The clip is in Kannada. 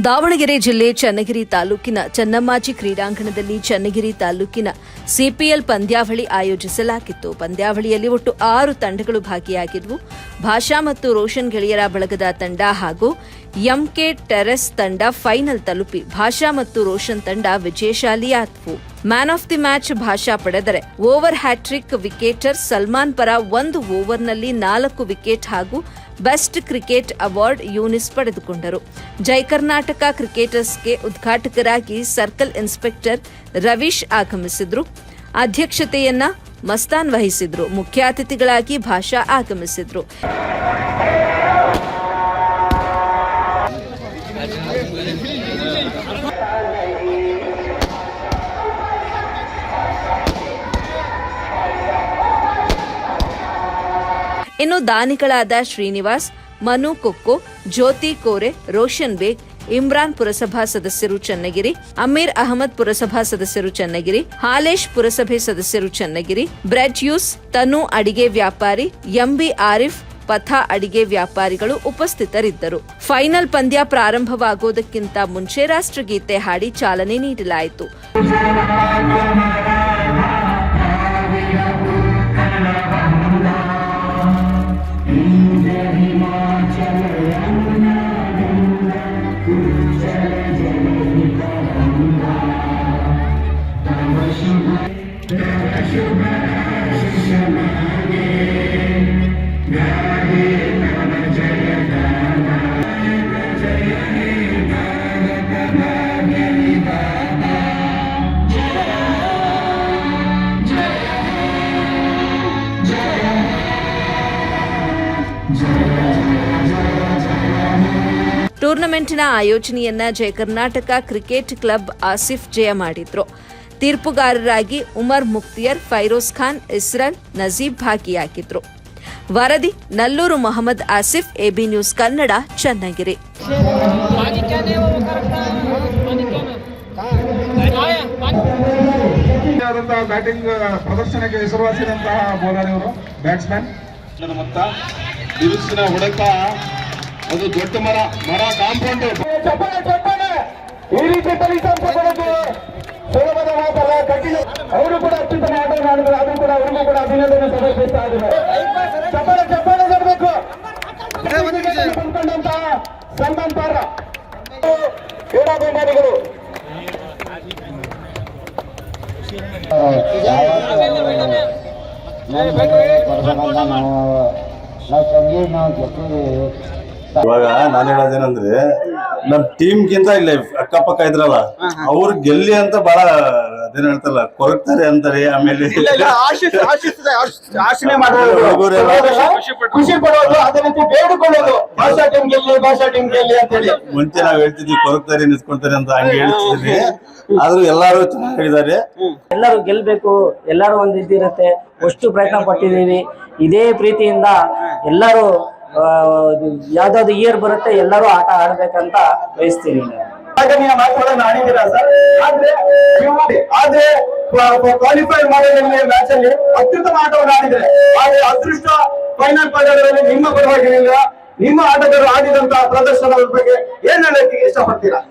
ದಾವಣಗೆರೆ ಜಿಲ್ಲೆ ಚನ್ನಗಿರಿ ತಾಲೂಕಿನ ಚನ್ನಮ್ಮಾಜಿ ಕ್ರೀಡಾಂಗಣದಲ್ಲಿ ಚನ್ನಗಿರಿ ತಾಲೂಕಿನ ಸಿಪಿಎಲ್ ಪಂದ್ಯಾವಳಿ ಆಯೋಜಿಸಲಾಗಿತ್ತು. ಪಂದ್ಯಾವಳಿಯಲ್ಲಿ ಒಟ್ಟು 6 ತಂಡಗಳು ಭಾಗಿಯಾಗಿದ್ದವು. ಭಾಷಾ ಮತ್ತು ರೋಷನ್ ಗೆಳೆಯರ ಬಳಗದ ತಂಡ ಹಾಗೂ ಎಂಕೆ ಟೆರೆಸ್ ತಂಡ ಫೈನಲ್ ತಲುಪಿ ಭಾಷಾ ಮತ್ತು ರೋಷನ್ ತಂಡ ವಿಜಯಶಾಲಿಯಾದವು. ಮ್ಯಾನ್ ಆಫ್ ದಿ ಮ್ಯಾಚ್ ಭಾಷಾ ಪಡೆದರೆ ಓವರ್ ಹ್ಯಾಟ್ರಿಕ್ ವಿಕೆಟರ್ ಸಲ್ಮಾನ್ ಪರ 1 ಓವರ್ನಲ್ಲಿ 4 ವಿಕೆಟ್ ಹಾಗೂ ಬೆಸ್ಟ್ ಕ್ರಿಕೆಟ್ ಅವಾರ್ಡ್ ಯೂನಿಸ್ ಪಡೆದುಕೊಂಡರು. ಜೈ ಕರ್ನಾಟಕ ಕ್ರಿಕೆಟರ್ಸ್ಗೆ ಉದ್ಘಾಟಕರಾಗಿ ಸರ್ಕಲ್ ಇನ್ಸ್ಪೆಕ್ಟರ್ ರವೀಶ್ ಆಗಮಿಸಿದ್ರು. ಅಧ್ಯಕ್ಷತೆಯನ್ನ ಮಸ್ತಾನ್ ವಹಿಸಿದ್ರು. ಮುಖ್ಯ ಅತಿಥಿಗಳಾಗಿ ಭಾಷಾ ಆಗಮಿಸಿದ್ರು. ಇನ್ನು ದಾನಿಗಳಾದ ಶ್ರೀನಿವಾಸ್, ಮನು ಕೊಕ್ಕೋ, ಜ್ಯೋತಿ ಕೋರೆ, ರೋಷನ್ ಬೇಗ್, ಇಮ್ರಾನ್ ಪುರಸಭಾ ಸದಸ್ಯರು ಚನ್ನಗಿರಿ, ಅಮೀರ್ ಅಹಮದ್ ಪುರಸಭಾ ಸದಸ್ಯರು ಚನ್ನಗಿರಿ, ಹಾಲೇಶ್ ಪುರಸಭೆ ಸದಸ್ಯರು ಚನ್ನಗಿರಿ, ಬ್ರೆಡ್ ಯೂಸ್, ತನು ಅಡಿಗೆ ವ್ಯಾಪಾರಿ, ಎಂಬಿ ಆರಿಫ್, ಪಥ ಅಡಿಗೆ ವ್ಯಾಪಾರಿಗಳು ಉಪಸ್ಥಿತರಿದ್ದರು. ಫೈನಲ್ ಪಂದ್ಯ ಪ್ರಾರಂಭವಾಗುವುದಕ್ಕಿಂತ ಮುಂಚೆ ರಾಷ್ಟ್ರಗೀತೆ ಹಾಡಿ ಚಾಲನೆ ನೀಡಲಾಯಿತು. ಟೂರ್ನಮೆಂಟ್ನ ಆಯೋಜನೆಯನ್ನ ಜಯ ಕರ್ನಾಟಕ ಕ್ರಿಕೆಟ್ ಕ್ಲಬ್ ಆಸಿಫ್ ಜಯ ಮಾಡಿದ್ರು. ತೀರ್ಪುಗಾರರಾಗಿ ಉಮರ್ ಮುಕ್ತಿಯರ್, ಫೈರೋಜ್ ಖಾನ್, ಇಸ್ರಲ್ ನಜೀಬ್ ಭಾಗಿಯಾಗಿದ್ರು. ವರದಿ Nallur Mohammed Asif, AB news Kannada, Channagiri. Batting ಪ್ರದರ್ಶನಕ್ಕೆ ಹೆಸರುವಾಸಿದಂತಹ ಬೋಲರ್ ಇವರು ಬ್ಯಾಟ್ಸ್ಮನ್. ಬಿರುಸಿನ ಹೊಡೆತ, ಅದು ದೊಡ್ಡ ಮರ ಕಾಂಪೌಂಡ್. ಈ ರೀತಿ ಫಲಿತಾಂಶ ಕೊಡೋದು ಸುಲಭದ ಮಾತಲ್ಲ, ಕಠಿಣ. ಅವರು ಕೂಡ ಅತ್ಯುತ್ತಮ ಆಟ ಮಾಡಿದ್ರು. ಅದು ಕೂಡ ಅವರಿಗೂ ಕೂಡ ಅಭಿನಂದನೆ ಸಮರ್ಪಿಸ್ತಾ ಇದ್ದಾರೆ. ಚಪ್ಪಾಳೆ ತರಬೇಕು. ತಂದುಕೊಂಡಂತಹ ಸಲ್ಮಾನ್ ಪಾರ ಕ್ರೀಡಾಭಿಮಾನಿಗಳು. ಇವಾಗ ನಾನು ಹೇಳೋದೇನಂದ್ರೆ, ನಮ್ ಟೀಮ್ಗಿಂತ ಇಲ್ಲ ಅಕ್ಕಪಕ್ಕ ಇದ್ರಲ್ಲ ಅವ್ರು ಗೆಲ್ಲಿ ಅಂತ ಬಹಳ ಅದೇನ್ ಹೇಳ್ತಾರಲ್ಲ, ಕೊರಗ್ತಾರೆ ಅಂತಾರೆ. ಆಮೇಲೆ ಖುಷಿ ಪಡೋದು, ಅದೇ ರೀತಿ ಬೇಡಿಕೊಳ್ಳೋದು, ಭಾಷಾ ಟೀಮ್ ಗೆಲ್ಲಿ ಅಂತ ಹೇಳಿ. ಮುಂಚೆ ನಾವ್ ಹೇಳ್ತಿದ್ವಿ ಕೊರಗ್ತಾರೆ ನಿಂತ್ಕೊಳ್ತಾರೆ ಅಂತ, ಹಂಗೆ ಹೇಳ್ತಿದ್ವಿ. ಆದ್ರೂ ಎಲ್ಲಾರು ಚೆನ್ನಾಗಿದ್ದಾರೆ. ಎಲ್ಲರೂ ಗೆಲ್ಬೇಕು, ಎಲ್ಲರೂ ಒಂದು ಇದಿರುತ್ತೆ. ಅಷ್ಟು ಪ್ರಯತ್ನ ಪಟ್ಟಿದ್ದೀವಿ. ಇದೇ ಪ್ರೀತಿಯಿಂದ ಎಲ್ಲರೂ ಯಾವ್ದಾವ್ದು ಇಯರ್ ಬರುತ್ತೆ ಎಲ್ಲರೂ ಆಟ ಆಡ್ಬೇಕಂತ ಬಯಸ್ತೀನಿ. ಮಾತುಗಳನ್ನು ಆಡಿದ್ದೀರಾ ಸರ್? ಆದ್ರೆ ಕ್ವಾಲಿಫೈ ಮಾಡೋದ್ರಲ್ಲಿ ಮ್ಯಾಚ್ ಅಲ್ಲಿ ಅತ್ಯುತ್ತಮ ಆಟವನ್ನು ಆಡಿದ್ರೆ, ಆದ್ರೆ ಅದೃಷ್ಟ ಫೈನಲ್ ಪಂದ್ಯಗಳಲ್ಲಿ ನಿಮ್ಮ ಪರವಾಗಿರಲಿಲ್ಲ. ನಿಮ್ಮ ಆಟಗಾರರು ಆಡಿದಂತಹ ಪ್ರದರ್ಶನದ ಬಗ್ಗೆ ಏನ್ ಹೇಳಕ್ಕೆ ಇಷ್ಟಪಡ್ತೀರಾ?